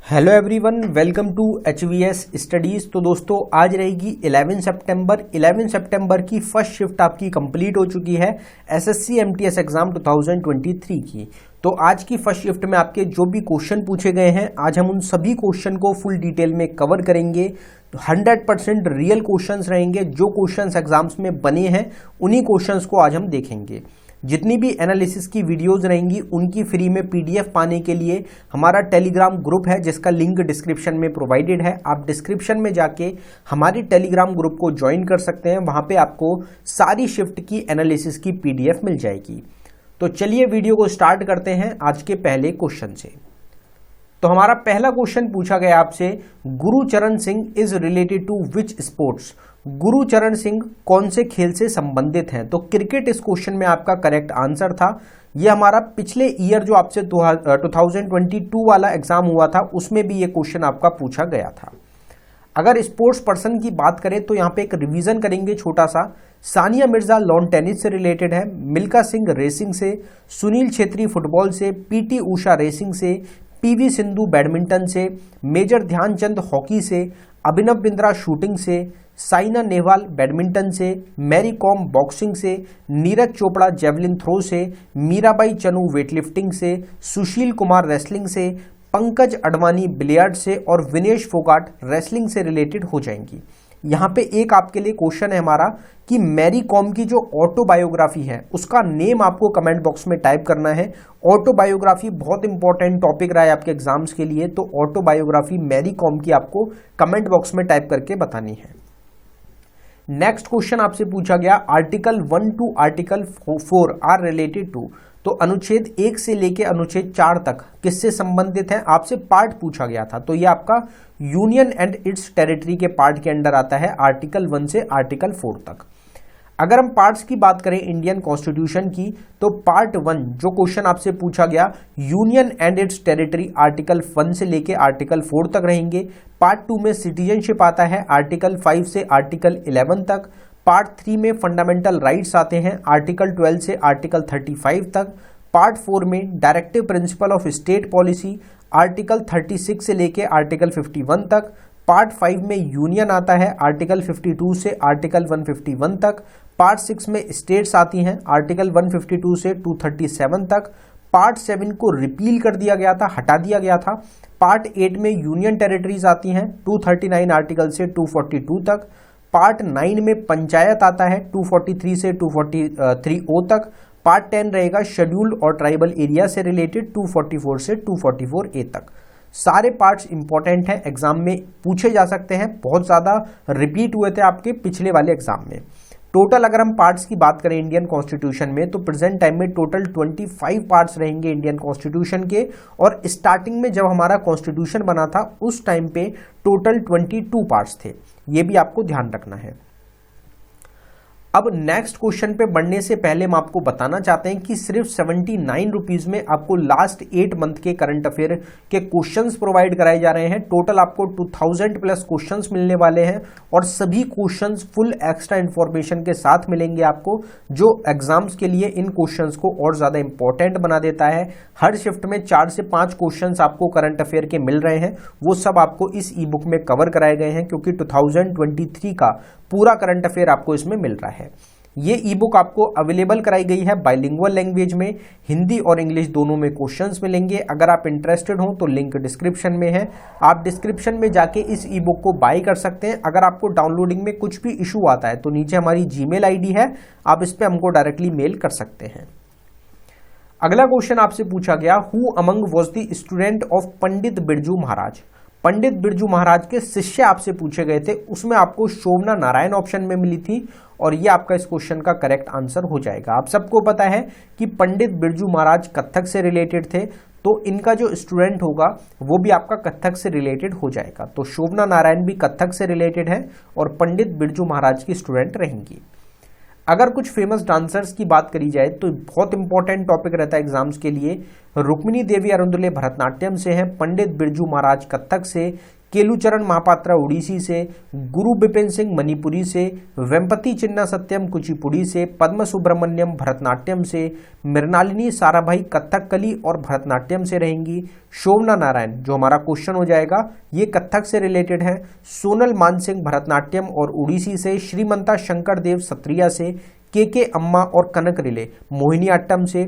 Hello everyone, welcome to HVS studies. तो दोस्तों आज रहेगी 11 सितंबर की फर्स्ट शिफ्ट आपकी कंप्लीट हो चुकी है SSC MTS एग्ज़ाम 2023 की। तो आज की फर्स्ट शिफ्ट में आपके जो भी क्वेश्चन पूछे गए हैं, आज हम उन सभी क्वेश्चन को फुल डिटेल में कवर करेंगे। 100% रियल क्वेश्चंस रहेंगे। जो क्वेश्चंस एग्जाम्स में बने हैं उन्हीं क्वेश्चंस को आज हम देखेंगे। जितनी भी एनालिसिस की वीडियोस रहेंगी उनकी फ्री में PDF पाने के लिए हमारा टेलीग्राम ग्रुप है, जिसका लिंक डिस्क्रिप्शन में प्रोवाइडेड है। आप डिस्क्रिप्शन में जाके हमारी टेलीग्राम ग्रुप को ज्वाइन कर सकते हैं। वहां पे आपको सारी शिफ्ट की एनालिसिस की PDF मिल जाएगी। तो चलिए वीडियो को स्टार्ट करते हैं आज के पहले क्वेश्चन से। तो हमारा पहला क्वेश्चन पूछा गया आपसे, Gurcharan Singh is related to which sports. Gurcharan Singh कौन से खेल से संबंधित हैं? तो क्रिकेट इस क्वेश्चन में आपका करेक्ट आंसर था। यह हमारा पिछले ईयर जो आपसे 2022 वाला एग्जाम हुआ था उसमें भी ये क्वेश्चन आपका पूछा गया था। अगर स्पोर्ट्स पर्सन की बात करें तो यहाँ पे एक रिवीजन करेंगे छोटा सा। सानिया मिर्जा लॉन टेनिस से रिलेटेड है, मिल्खा सिंह रेसिंग से, सुनील छेत्री फुटबॉल से, PT उषा रेसिंग से, PV सिंधु बैडमिंटन से, मेजर ध्यानचंद हॉकी से, अभिनव बिंद्रा शूटिंग से, साइना नेहवाल बैडमिंटन से, मैरी कॉम बॉक्सिंग से, नीरज चोपड़ा जेवलिन थ्रो से, मीराबाई चनू वेटलिफ्टिंग से, सुशील कुमार रेसलिंग से, पंकज अडवाणी बिलियर्ड से और विनेश फोगाट रेसलिंग से रिलेटेड हो जाएंगी। यहाँ पे एक आपके लिए क्वेश्चन है हमारा कि मैरी कॉम की जो ऑटोबायोग्राफी है उसका नेम आपको कमेंट बॉक्स में टाइप करना है। ऑटोबायोग्राफी बहुत इंपॉर्टेंट टॉपिक रहा है आपके एग्जाम्स के लिए, तो ऑटोबायोग्राफी मैरी कॉम की आपको कमेंट बॉक्स में टाइप करके बतानी है। नेक्स्ट क्वेश्चन आपसे पूछा गया, article 1 to article 4 are related to. तो अनुच्छेद 1 से लेके अनुच्छेद 4 तक किससे संबंधित है? आपसे पार्ट पूछा गया था, तो ये आपका यूनियन एंड इट्स टेरिटरी के पार्ट के अंडर आता है, आर्टिकल 1 से आर्टिकल 4 तक। अगर हम पार्ट्स की बात करें इंडियन कॉन्स्टिट्यूशन की, तो पार्ट 1 जो क्वेश्चन आपसे पूछा गया, union and it's territory article 1 से लेके आर्टिकल 4 तक रहेंगे। पार्ट 2 में सिटीजनशिप आता है आर्टिकल 5 से आर्टिकल 11 तक। पार्ट 3 में फंडामेंटल राइट्स आते हैं आर्टिकल 12 से आर्टिकल 35 तक। पार्ट 4 में directive principle of state policy article 36 से लेके आर्टिकल 51 तक। पार्ट 5 में यूनियन आता है आर्टिकल 52 से आर्टिकल 151 तक। पार्ट 6 में स्टेट्स आती हैं आर्टिकल 152 से 237 तक। पार्ट 7 को रिपील कर दिया गया था, हटा दिया गया था। पार्ट 8 में यूनियन टेरिटरीज आती हैं 239 आर्टिकल से 242 तक। पार्ट 9 में पंचायत आता है 243 से 243O तक। पार्ट 10 रहेगा शेड्यूल्ड और ट्राइबल एरिया से रिलेटेड 244 से 244A तक। सारे पार्ट्स इंपॉर्टेंट हैं, एग्जाम में पूछे जा सकते हैं, बहुत ज़्यादा रिपीट हुए थे आपके पिछले वाले एग्जाम में। टोटल अगर हम पार्ट्स की बात करें इंडियन कॉन्स्टिट्यूशन में, तो प्रेजेंट टाइम में टोटल 25 पार्ट्स रहेंगे इंडियन कॉन्स्टिट्यूशन के। और स्टार्टिंग में जब हमारा कॉन्स्टिट्यूशन बना था उस टाइम पे टोटल 22 पार्ट्स थे, ये भी आपको ध्यान रखना है। अब नेक्स्ट क्वेश्चन पे बढ़ने से पहले हम आपको बताना चाहते हैं कि सिर्फ 79 रुपीज में आपको लास्ट 8 मंथ के करंट अफेयर के क्वेश्चंस प्रोवाइड कराए जा रहे हैं। टोटल आपको 2000 प्लस क्वेश्चंस मिलने वाले हैं और सभी क्वेश्चंस फुल एक्स्ट्रा इंफॉर्मेशन के साथ मिलेंगे आपको, जो एग्जाम्स के लिए इन क्वेश्चंस को और ज्यादा इंपॉर्टेंट बना देता है। हर शिफ्ट में 4 से 5 क्वेश्चंस आपको करंट अफेयर के मिल रहे हैं, वो सब आपको इस ई बुक में कवर कराए गए हैं, क्योंकि 2023 का पूरा करंट अफेयर आपको इसमें मिल रहा है। ये ई बुक आपको अवेलेबल कराई गई है बाइलिंगुअल लैंग्वेज में, हिंदी और इंग्लिश दोनों में क्वेश्चंस मिलेंगे। अगर आप इंटरेस्टेड हो तो लिंक डिस्क्रिप्शन में है, आप डिस्क्रिप्शन में जाके इस ई बुक को बाय कर सकते हैं। अगर आपको डाउनलोडिंग में कुछ भी इशू आता है तो नीचे हमारी जीमेल ID है, आप इस पर हमको डायरेक्टली मेल कर सकते हैं। अगला क्वेश्चन आपसे पूछा गया, who among was the student of Pandit Birju Maharaj. Pandit Birju Maharaj के शिष्य आपसे पूछे गए थे, उसमें आपको शोभना नारायण ऑप्शन में मिली थी और ये आपका इस क्वेश्चन का करेक्ट आंसर हो जाएगा। आप सबको पता है कि पंडित बिरजू महाराज कथक से रिलेटेड थे, तो इनका जो स्टूडेंट होगा वो भी आपका कथक से रिलेटेड हो जाएगा। तो शोभना नारायण भी कथक से रिलेटेड है और पंडित बिरजू महाराज की स्टूडेंट रहेंगी। अगर कुछ फेमस डांसर्स की बात करी जाए तो बहुत इंपॉर्टेंट टॉपिक रहता है एग्जाम्स के लिए। रुक्मिणी देवी अरुणदुले भरतनाट्यम से हैं, पंडित बिरजू महाराज कथक से, केलुचरण महापात्रा उड़ीसी से, गुरु बिपिन सिंह मणिपुरी से, वेम्पति चिन्ना सत्यम कुचिपुड़ी से, पद्म सुब्रमण्यम भरतनाट्यम से, मृणालिनी साराभाई कथकली और भरतनाट्यम से रहेंगी। शोभना नारायण जो हमारा क्वेश्चन हो जाएगा ये कथक से रिलेटेड है। सोनल मानसिंह भरतनाट्यम और उड़ीसी से, श्रीमंता शंकर देव सत्रिया से, के अम्मा और कनक रिले मोहिनीअट्टम से,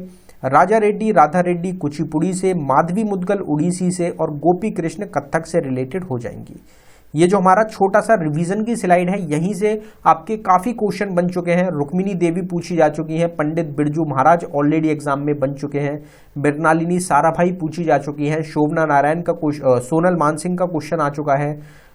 राजा रेड्डी राधा रेड्डी कुचिपुड़ी से, माधवी मुदगल उड़ीसी से और गोपी कृष्ण कथक से रिलेटेड हो जाएंगी। ये जो हमारा छोटा सा रिवीजन की स्लाइड है यहीं से आपके काफी क्वेश्चन बन चुके हैं। रुक्मिणी देवी पूछी जा चुकी हैं, पंडित बिरजू महाराज ऑलरेडी एग्जाम में बन चुके हैं, मृणालिनी साराभाई पूछी जा चुकी हैं, शोभना नारायण का सोनल मानसिंह का क्वेश्चन आ चुका है,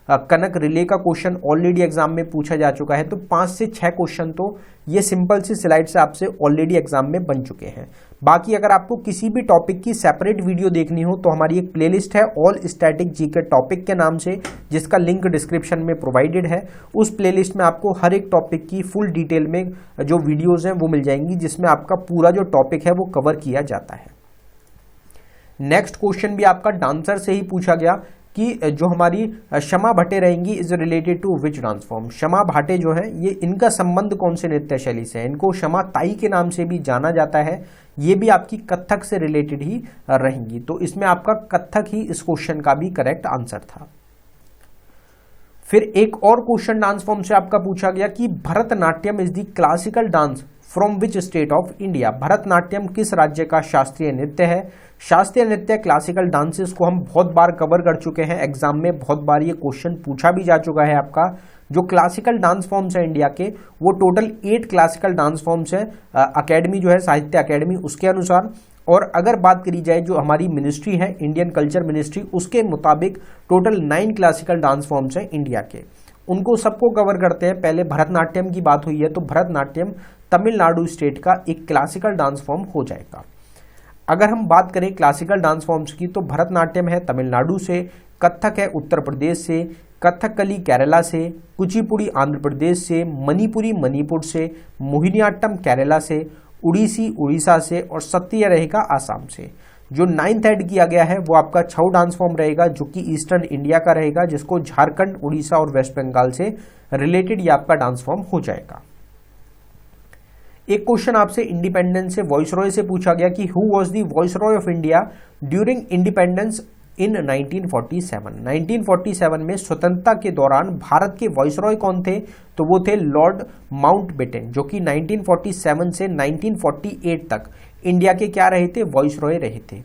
कनक रिले का क्वेश्चन ऑलरेडी एग्जाम में पूछा जा चुका है। तो 5 से 6 क्वेश्चन तो ये सिंपल सी स्लाइड से आपसे ऑलरेडी एग्जाम में बन चुके हैं। बाकी अगर आपको किसी भी टॉपिक की सेपरेट वीडियो देखनी हो तो हमारी एक प्लेलिस्ट है ऑल स्टैटिक जीके टॉपिक के नाम से, जिसका लिंक डिस्क्रिप्शन में प्रोवाइडेड है। उस प्लेलिस्ट में आपको हर एक टॉपिक की फुल डिटेल में जो वीडियोज हैं वो मिल जाएंगी, जिसमें आपका पूरा जो टॉपिक है वो कवर किया जाता है। नेक्स्ट क्वेश्चन भी आपका डांसर से ही पूछा गया कि जो हमारी शमा भट्टे रहेंगी is related to which dance form. Shama Bhate जो है ये इनका संबंध कौन से नृत्य शैली से है, इनको शमा ताई के नाम से भी जाना जाता है। ये भी आपकी कथक से रिलेटेड ही रहेंगी, तो इसमें आपका कथक ही इस क्वेश्चन का भी करेक्ट आंसर था। फिर एक और क्वेश्चन डांस फॉर्म से आपका पूछा गया कि Bharatanatyam is the classical dance from which state of India. Bharatanatyam किस राज्य का शास्त्रीय नृत्य है। शास्त्रीय नृत्य क्लासिकल डांसेस को हम बहुत बार कवर कर चुके हैं, एग्जाम में बहुत बार ये क्वेश्चन पूछा भी जा चुका है आपका। जो क्लासिकल डांस फॉर्म्स है इंडिया के वो टोटल 8 क्लासिकल डांस फॉर्म्स है अकेडमी जो है साहित्य अकेडमी उसके अनुसार। और अगर बात करी जाए जो हमारी मिनिस्ट्री है इंडियन कल्चर मिनिस्ट्री, उसके मुताबिक टोटल 9 क्लासिकल डांस फॉर्म्स हैं इंडिया के, उनको सबको कवर करते हैं। पहले भरतनाट्यम की बात हुई है तो भरतनाट्यम तमिलनाडु स्टेट का एक क्लासिकल डांस फॉर्म हो जाएगा। अगर हम बात करें क्लासिकल डांस फॉर्म्स की तो भरतनाट्यम है तमिलनाडु से, कथक है उत्तर प्रदेश से, कथकली केरला से, कुचिपुड़ी आंध्र प्रदेश से, मणिपुरी मणिपुर से, मोहिनीअट्टम केरला से, उड़ीसी उड़ीसा से और सत्रिया रहेगा आसाम से। जो 9th ऐड किया गया है वो आपका छऊ डांस फॉर्म रहेगा जो कि ईस्टर्न इंडिया का रहेगा, जिसको झारखंड उड़ीसा और वेस्ट बंगाल से रिलेटेड ये आपका डांस फॉर्म हो जाएगा। एक क्वेश्चन आपसे इंडिपेंडेंस से वॉइसरॉय से पूछा गया कि who was the viceroy of India during independence in 1947। 1947 में स्वतंत्रता के दौरान भारत के वॉइसरॉय कौन थे, तो वो थे लॉर्ड माउंटबेटन, जो कि 1947 से 1948 तक इंडिया के क्या रहे थे, वॉइसरॉय रहे थे।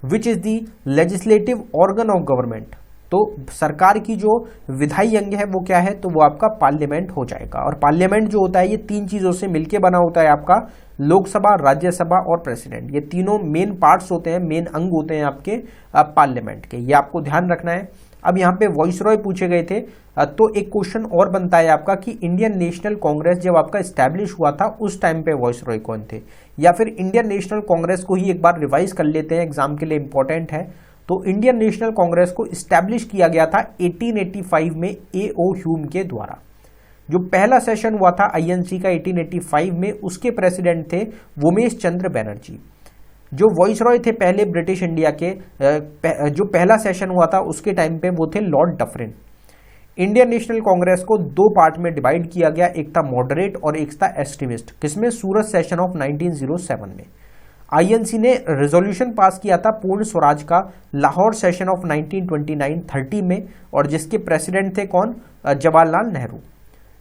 Which is the legislative organ of government, तो सरकार की जो विधायी अंग है वो क्या है, तो वो आपका पार्लियामेंट हो जाएगा। और पार्लियामेंट जो होता है ये 3 चीजों से मिलकर बना होता है आपका, लोकसभा राज्यसभा और प्रेसिडेंट। ये तीनों मेन पार्ट्स होते हैं, मेन अंग होते हैं आपके पार्लियामेंट के, ये आपको ध्यान रखना है। अब यहाँ पे वॉइसरॉय पूछे गए थे तो एक क्वेश्चन और बनता है आपका कि इंडियन नेशनल कांग्रेस जब आपका स्टैब्लिश हुआ था उस टाइम पे वॉइसरॉय कौन थे, या फिर इंडियन नेशनल कांग्रेस को ही एक बार रिवाइज कर लेते हैं, एग्जाम के लिए इंपॉर्टेंट है। तो इंडियन नेशनल कांग्रेस को स्टैब्लिश किया गया था 1885 में A.O. ह्यूम के द्वारा। जो पहला सेशन हुआ था INC का 1885 में, उसके प्रेसिडेंट थे उमेश चंद्र बनर्जी। जो वॉइसरॉय थे पहले ब्रिटिश इंडिया के, जो पहला सेशन हुआ था उसके टाइम पे वो थे Lord Dufferin. Indian national Congress को 2 पार्ट में डिवाइड किया गया, एक था मॉडरेट और एक था एक्सट्रीमिस्ट, किसमें, सूरत सेशन ऑफ 1907 में। INC ने रेजोल्यूशन पास किया था पूर्ण स्वराज का लाहौर सेशन ऑफ 1929-30 में, और जिसके प्रेसिडेंट थे कौन, जवाहरलाल नेहरू।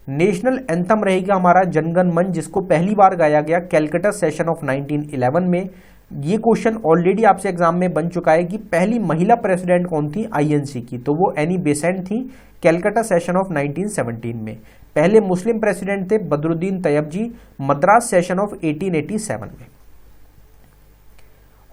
नेशनल एंथम रहेगा हमारा जनगण मन, जिसको पहली बार गाया गया कैलकाटा सेशन ऑफ 1911 में। ये क्वेश्चन ऑलरेडी आपसे एग्जाम में बन चुका है कि पहली महिला प्रेसिडेंट कौन थी INC की, तो वो एनी बेसेंट थी कैलकाटा सेशन ऑफ 1917 में। पहले मुस्लिम प्रेसिडेंट थे बदरुद्दीन तैयब जी, मद्रास सेशन ऑफ 1887 में।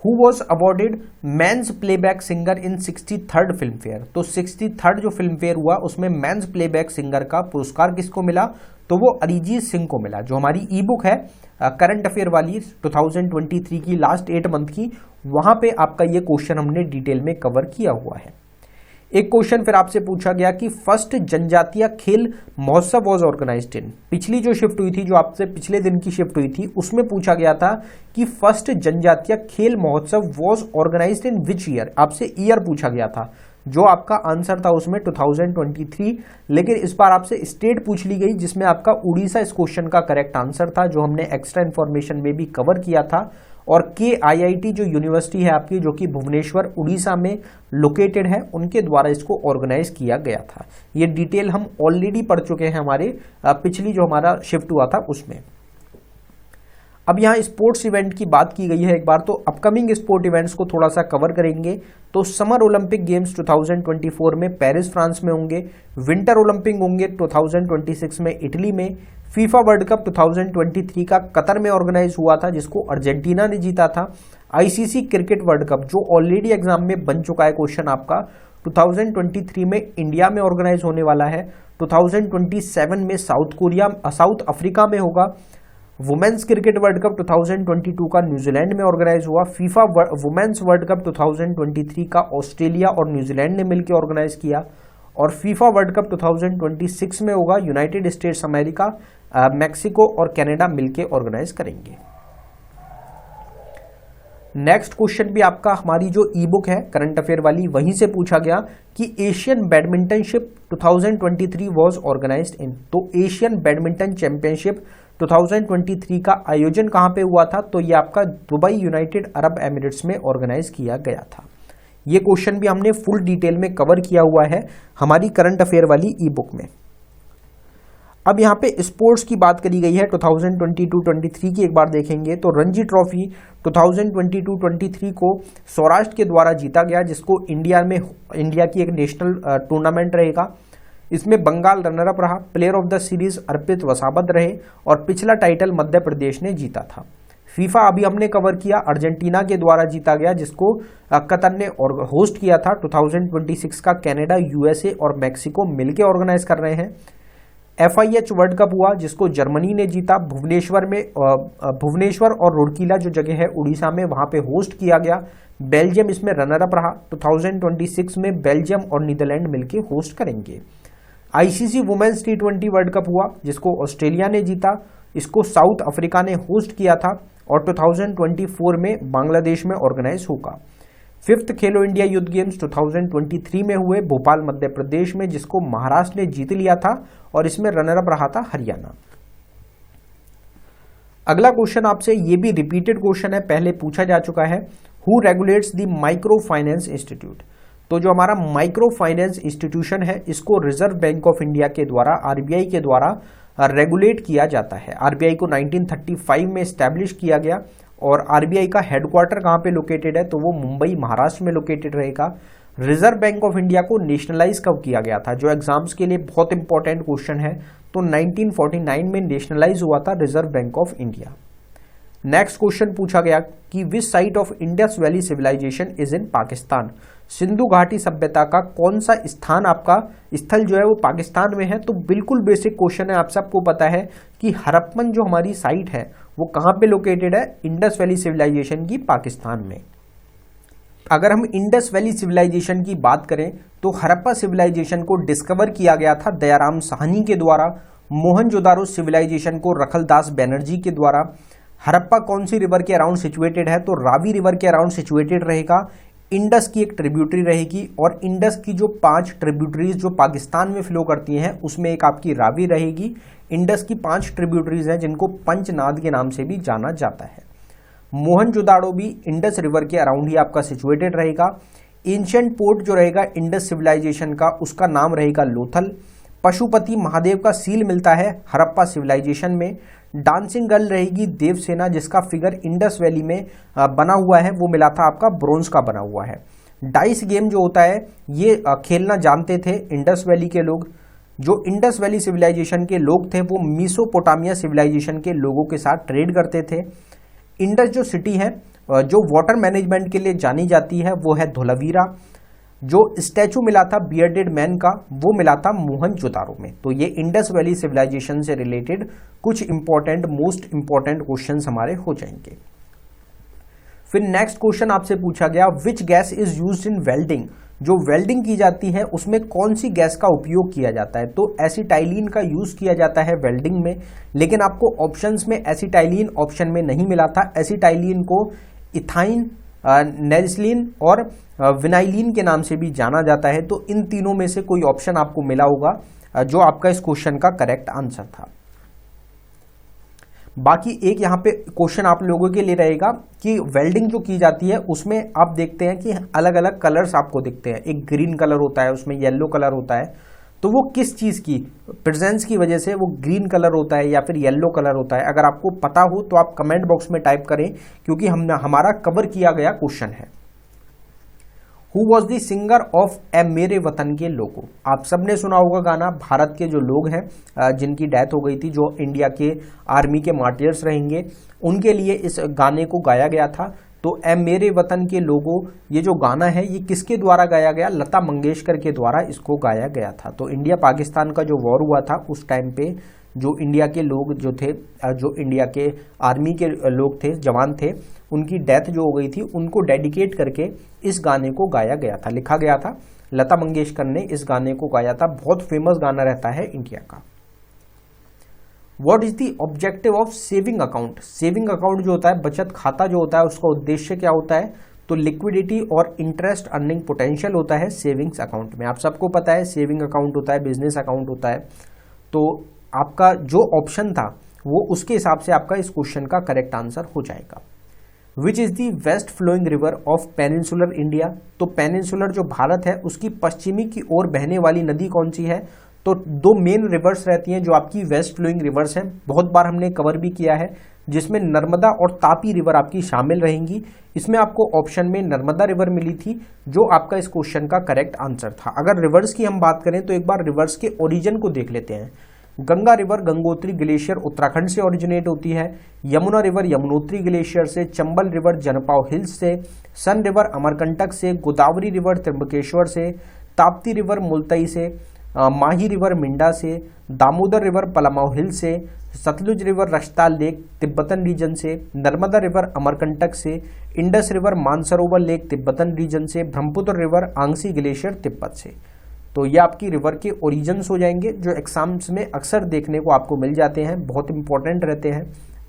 Who was awarded Men's Playback Singer in 63rd film fair, तो 63rd जो फिल्म फेयर हुआ उसमें मेंस प्लेबैक सिंगर का पुरस्कार किसको मिला, तो वो अरिजीत सिंह को मिला। जो हमारी ई बुक है करंट अफेयर वाली 2023 की लास्ट 8 मंथ की, वहां पे आपका ये क्वेश्चन हमने डिटेल में कवर किया हुआ है। एक क्वेश्चन फिर आपसे पूछा गया कि फर्स्ट जनजातीय खेल महोत्सव वाज ऑर्गेनाइज्ड इन, पिछली जो शिफ्ट हुई थी, जो आपसे पिछले दिन की शिफ्ट हुई थी, उसमें पूछा गया था कि फर्स्ट जनजातीय खेल महोत्सव was organized in which year, आपसे ईयर पूछा गया था। जो आपका आंसर था उसमें 2023, लेकिन इस बार आपसे स्टेट पूछ ली गई जिसमें आपका उड़ीसा इस क्वेश्चन का करेक्ट आंसर था, जो हमने एक्स्ट्रा इन्फॉर्मेशन में भी कवर किया था। और KIIT जो यूनिवर्सिटी है आपकी, जो कि भुवनेश्वर उड़ीसा में लोकेटेड है, उनके द्वारा इसको ऑर्गेनाइज किया गया था। ये डिटेल हम ऑलरेडी पढ़ चुके हैं हमारे पिछली जो हमारा शिफ्ट हुआ था उसमें। अब यहाँ स्पोर्ट्स इवेंट की बात की गई है एक बार, तो अपकमिंग स्पोर्ट इवेंट्स को थोड़ा सा कवर करेंगे। तो समर ओलंपिक गेम्स 2024 में पेरिस फ्रांस में होंगे, विंटर ओलंपिक होंगे 2026 में इटली में, फीफा वर्ल्ड कप 2023 का कतर में ऑर्गेनाइज हुआ था जिसको अर्जेंटीना ने जीता था, ICC क्रिकेट वर्ल्ड कप जो ऑलरेडी एग्जाम में बन चुका है क्वेश्चन आपका 2023 में इंडिया में ऑर्गेनाइज होने वाला है, 2027 में साउथ अफ्रीका में होगा, वुमेन्स क्रिकेट वर्ल्ड कप 2022 का न्यूजीलैंड में ऑर्गेनाइज हुआ, फीफा वुमेन्स वर्ल्ड कप 2023 का ऑस्ट्रेलिया और न्यूजीलैंड ने मिलकर ऑर्गेनाइज किया, और फीफा वर्ल्ड कप 2026 में होगा, यूनाइटेड स्टेट्स अमेरिका, मैक्सिको और कनाडा मिलकर ऑर्गेनाइज करेंगे। नेक्स्ट क्वेश्चन भी आपका हमारी जो ई बुक है करंट अफेयर वाली, वहीं से पूछा गया कि एशियन बैडमिंटनशिप 2023 वाज ऑर्गेनाइज्ड इन। तो एशियन बैडमिंटन चैंपियनशिप 2023 का आयोजन कहां पे हुआ था? तो ये आपका दुबई यूनाइटेड अरब एमिरेट्स में ऑर्गेनाइज किया गया था। ये क्वेश्चन भी हमने फुल डिटेल में कवर किया हुआ है हमारी करंट अफेयर वाली ई बुक में। अब यहाँ पे स्पोर्ट्स की बात करी गई है 2022-23 की, एक बार देखेंगे तो रणजी ट्रॉफी 2022-23 को सौराष्ट्र के द्वारा जीता गया, जिसको इंडिया की एक नेशनल टूर्नामेंट रहेगा। इसमें बंगाल रनर अप रहा, प्लेयर ऑफ द सीरीज अर्पित वसावत रहे, और पिछला टाइटल मध्य प्रदेश ने जीता था। फीफा अभी हमने कवर किया, अर्जेंटीना के द्वारा जीता गया, जिसको कतर ने होस्ट किया था। 2026 का कनाडा, USA और मैक्सिको मिलकर ऑर्गेनाइज कर रहे हैं। FIH वर्ल्ड कप हुआ जिसको जर्मनी ने जीता, भुवनेश्वर और रुड़कीला जो जगह है उड़ीसा में, वहां पे होस्ट किया गया। बेल्जियम इसमें रनर अप रहा। 2026 में बेल्जियम और नीदरलैंड मिलकर होस्ट करेंगे। ICC women's T20 world cup हुआ जिसको ऑस्ट्रेलिया ने जीता, इसको साउथ अफ्रीका ने होस्ट किया था, और 2024 में बांग्लादेश में ऑर्गेनाइज होगा। 5th खेलो इंडिया यूथ गेम्स 2023 में हुए भोपाल मध्य प्रदेश में, जिसको महाराष्ट्र ने जीत लिया था, और इसमें रनर अप रहा था हरियाणा। अगला क्वेश्चन आपसे, ये भी रिपीटेड क्वेश्चन है, पहले पूछा जा चुका है। Who regulates the micro finance institute? तो जो हमारा माइक्रो फाइनेंस इंस्टीट्यूशन है, इसको रिजर्व बैंक ऑफ इंडिया के द्वारा, RBI के द्वारा रेगुलेट किया जाता है। RBI को 1935 में स्टैब्लिश किया गया, और RBI का हेडक्वार्टर कहाँ पे लोकेटेड है? तो वो मुंबई महाराष्ट्र में लोकेटेड रहेगा। रिजर्व बैंक ऑफ इंडिया को नेशनलाइज कब किया गया था? जो एग्जाम्स के लिए बहुत इंपॉर्टेंट क्वेश्चन है, तो 1949 में नेशनलाइज हुआ था reserve bank of India. Next question पूछा गया कि which site of Indus valley civilization is in Pakistan? Sindhu घाटी सभ्यता का कौन सा स्थान, आपका स्थल जो है वो पाकिस्तान में है? तो बिल्कुल बेसिक क्वेश्चन है, आप सबको पता है कि हड़प्पन जो हमारी साइट है वो कहाँ पे लोकेटेड है? इंडस वैली सिविलाइजेशन की पाकिस्तान में। अगर हम इंडस वैली सिविलाइजेशन की बात करें तो हड़प्पा सिविलाइजेशन को डिस्कवर किया गया था दयाराम साहनी के द्वारा, मोहनजोदारो सिविलाइजेशन को रखलदास बैनर्जी के द्वारा। हड़प्पा कौन सी रिवर के अराउंड सिचुएटेड है? तो रावी रिवर के अराउंड सिचुएटेड रहेगा। इंडस की एक ट्रिब्यूटरी रहेगी, और इंडस की जो 5 ट्रिब्यूटरीज जो पाकिस्तान में फ्लो करती हैं उसमें एक आपकी रावी रहेगी। इंडस की 5 ट्रिब्यूटरीज हैं जिनको पंचनाद के नाम से भी जाना जाता है। मोहनजोदाड़ो भी इंडस रिवर के अराउंड ही आपका सिचुएटेड रहेगा। एंशिएंट पोर्ट जो रहेगा इंडस सिविलाइजेशन का, उसका नाम रहेगा लोथल। पशुपति महादेव का सील मिलता है हड़प्पा सिविलाइजेशन में। डांसिंग गर्ल रहेगी देवसेना, जिसका फिगर इंडस वैली में बना हुआ है, वो मिला था आपका ब्रोंज का बना हुआ है। डाइस गेम जो होता है ये खेलना जानते थे इंडस वैली के लोग। जो इंडस वैली सिविलाइजेशन के लोग थे वो मेसोपोटामिया सिविलाइजेशन के लोगों के साथ ट्रेड करते थे। इंडस जो सिटी है जो वाटर मैनेजमेंट के लिए जानी जाती है वो है धोलावीरा। जो स्टैचू मिला था बियर्डेड मैन का वो मिला था मोहनजोदारो में। तो ये इंडस वैली सिविलाइजेशन से रिलेटेड कुछ मोस्ट इंपॉर्टेंट क्वेश्चंस हमारे हो जाएंगे। फिर नेक्स्ट क्वेश्चन आपसे पूछा गया which gas is used in welding? जो वेल्डिंग की जाती है उसमें कौन सी गैस का उपयोग किया जाता है? तो एसिटाइलिन का यूज किया जाता है वेल्डिंग में, लेकिन आपको ऑप्शंस में एसिटाइलिन ऑप्शन में नहीं मिला था। एसिटाइलिन को इथाइन, नेजिस्लिन और विनाइलिन के नाम से भी जाना जाता है। तो इन तीनों में से कोई ऑप्शन आपको मिला होगा जो आपका इस क्वेश्चन का करेक्ट आंसर था। बाकी एक यहाँ पे क्वेश्चन आप लोगों के लिए रहेगा कि वेल्डिंग जो की जाती है उसमें आप देखते हैं कि अलग अलग कलर्स आपको दिखते हैं। एक ग्रीन कलर होता है, उसमें येलो कलर होता है, तो वो किस चीज़ की प्रेजेंस की वजह से वो ग्रीन कलर होता है या फिर येलो कलर होता है। अगर आपको पता हो तो आप कमेंट बॉक्स में टाइप करें, क्योंकि हमारा कवर किया गया क्वेश्चन है। Who was the singer of Ae Mere Watan के लोगों। आप सबने सुना होगा गाना। भारत के जो लोग हैं जिनकी डेथ हो गई थी, जो इंडिया के आर्मी के मार्टियर्स रहेंगे, उनके लिए इस गाने को गाया गया था। तो ए मेरे वतन के लोगों, ये जो गाना है ये किसके द्वारा गाया गया? लता मंगेशकर के द्वारा इसको गाया गया था। तो इंडिया पाकिस्तान का जो वॉर हुआ था उस टाइम पे जो इंडिया के लोग जो थे, जो इंडिया के आर्मी के लोग थे, जवान थे, उनकी डेथ जो हो गई थी, उनको डेडिकेट करके इस गाने को गाया गया था, लिखा गया था। लता मंगेशकर ने इस गाने को गाया था। बहुत फेमस गाना रहता है इंडिया का। What is the objective of saving account. Saving account जो होता है, बचत खाता जो होता है, उसका उद्देश्य क्या होता है? तो लिक्विडिटी और इंटरेस्ट अर्निंग पोटेंशियल होता है सेविंग्स अकाउंट में। आप सबको पता है सेविंग अकाउंट होता है, बिजनेस अकाउंट होता है। तो आपका जो ऑप्शन था वो उसके हिसाब से आपका इस क्वेश्चन का करेक्ट आंसर हो जाएगा। Which is the west flowing river of peninsular India. तो पेनिनसुलर जो भारत है उसकी पश्चिमी की ओर बहने वाली नदी कौन सी है? तो दो मेन रिवर्स रहती हैं जो आपकी वेस्ट फ्लोइंग रिवर्स हैं, बहुत बार हमने कवर भी किया है, जिसमें नर्मदा और तापी रिवर आपकी शामिल रहेंगी। इसमें आपको ऑप्शन में नर्मदा रिवर मिली थी, जो आपका इस क्वेश्चन का करेक्ट आंसर था। अगर रिवर्स की हम बात करें तो एक बार रिवर्स के ओरिजिन को देख लेते हैं। गंगा रिवर गंगोत्री ग्लेशियर उत्तराखंड से ओरिजिनेट होती है। यमुना रिवर यमुनोत्री ग्लेशियर से। चंबल रिवर जनपाव हिल्स से। सन रिवर अमरकंटक से। गोदावरी रिवर त्र्यंबकेश्वर से। ताप्ती रिवर मुल्तई से। माही रिवर मिंडा से। दामोदर रिवर पलामाव हिल से। Sutlej river Rakshastal lake Tibetan region से। नर्मदा रिवर अमरकंटक से। Indus river Mansarovar lake Tibetan region से। Brahmaputra river Angsi glacier Tibet से। तो ये आपकी रिवर के ओरिजिन्स हो जाएंगे, जो एग्जाम्स में अक्सर देखने को आपको मिल जाते हैं, बहुत इंपॉर्टेंट रहते हैं।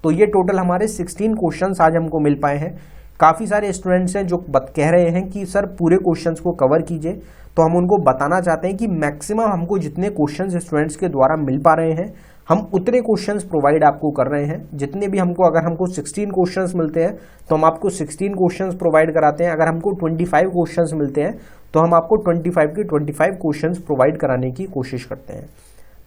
तो ये टोटल हमारे 16 क्वेश्चंस आज हमको मिल पाए हैं। काफ़ी सारे स्टूडेंट्स हैं जो कह रहे हैं कि सर पूरे क्वेश्चंस को कवर कीजिए, तो हम उनको बताना चाहते हैं कि मैक्सिमम हमको जितने क्वेश्चंस स्टूडेंट्स के द्वारा मिल पा रहे हैं, हम उतने क्वेश्चंस प्रोवाइड आपको कर रहे हैं। जितने भी हमको, अगर हमको 16 क्वेश्चंस मिलते हैं तो हम आपको 16 क्वेश्चंस प्रोवाइड कराते हैं। अगर हमको 25 क्वेश्चंस मिलते हैं तो हम आपको 25 के 25 क्वेश्चंस प्रोवाइड कराने की कोशिश करते हैं।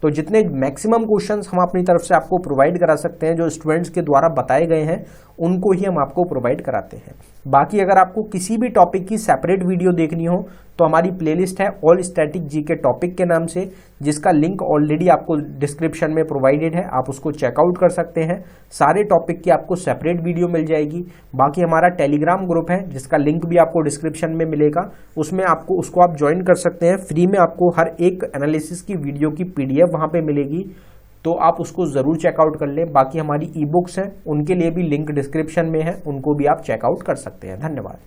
तो जितने मैक्सिमम क्वेश्चंस हम अपनी तरफ से आपको प्रोवाइड करा सकते हैं, जो स्टूडेंट्स के द्वारा बताए गए हैं, उनको ही हम आपको प्रोवाइड कराते हैं। बाकी अगर आपको किसी भी टॉपिक की सेपरेट वीडियो देखनी हो तो हमारी प्लेलिस्ट है ऑल स्टैटिक जीके टॉपिक के नाम से, जिसका लिंक ऑलरेडी आपको डिस्क्रिप्शन में प्रोवाइडेड है, आप उसको चेकआउट कर सकते हैं। सारे टॉपिक की आपको सेपरेट वीडियो मिल जाएगी। बाकी हमारा टेलीग्राम ग्रुप है जिसका लिंक भी आपको डिस्क्रिप्शन में मिलेगा, उसमें आपको उसको आप ज्वाइन कर सकते हैं। फ्री में आपको हर एक एनालिसिस की वीडियो की PDF वहाँ पे मिलेगी, तो आप उसको ज़रूर चेकआउट कर लें। बाकी हमारी ई बुक्स हैं, उनके लिए भी लिंक डिस्क्रिप्शन में है, उनको भी आप चेकआउट कर सकते हैं। धन्यवाद।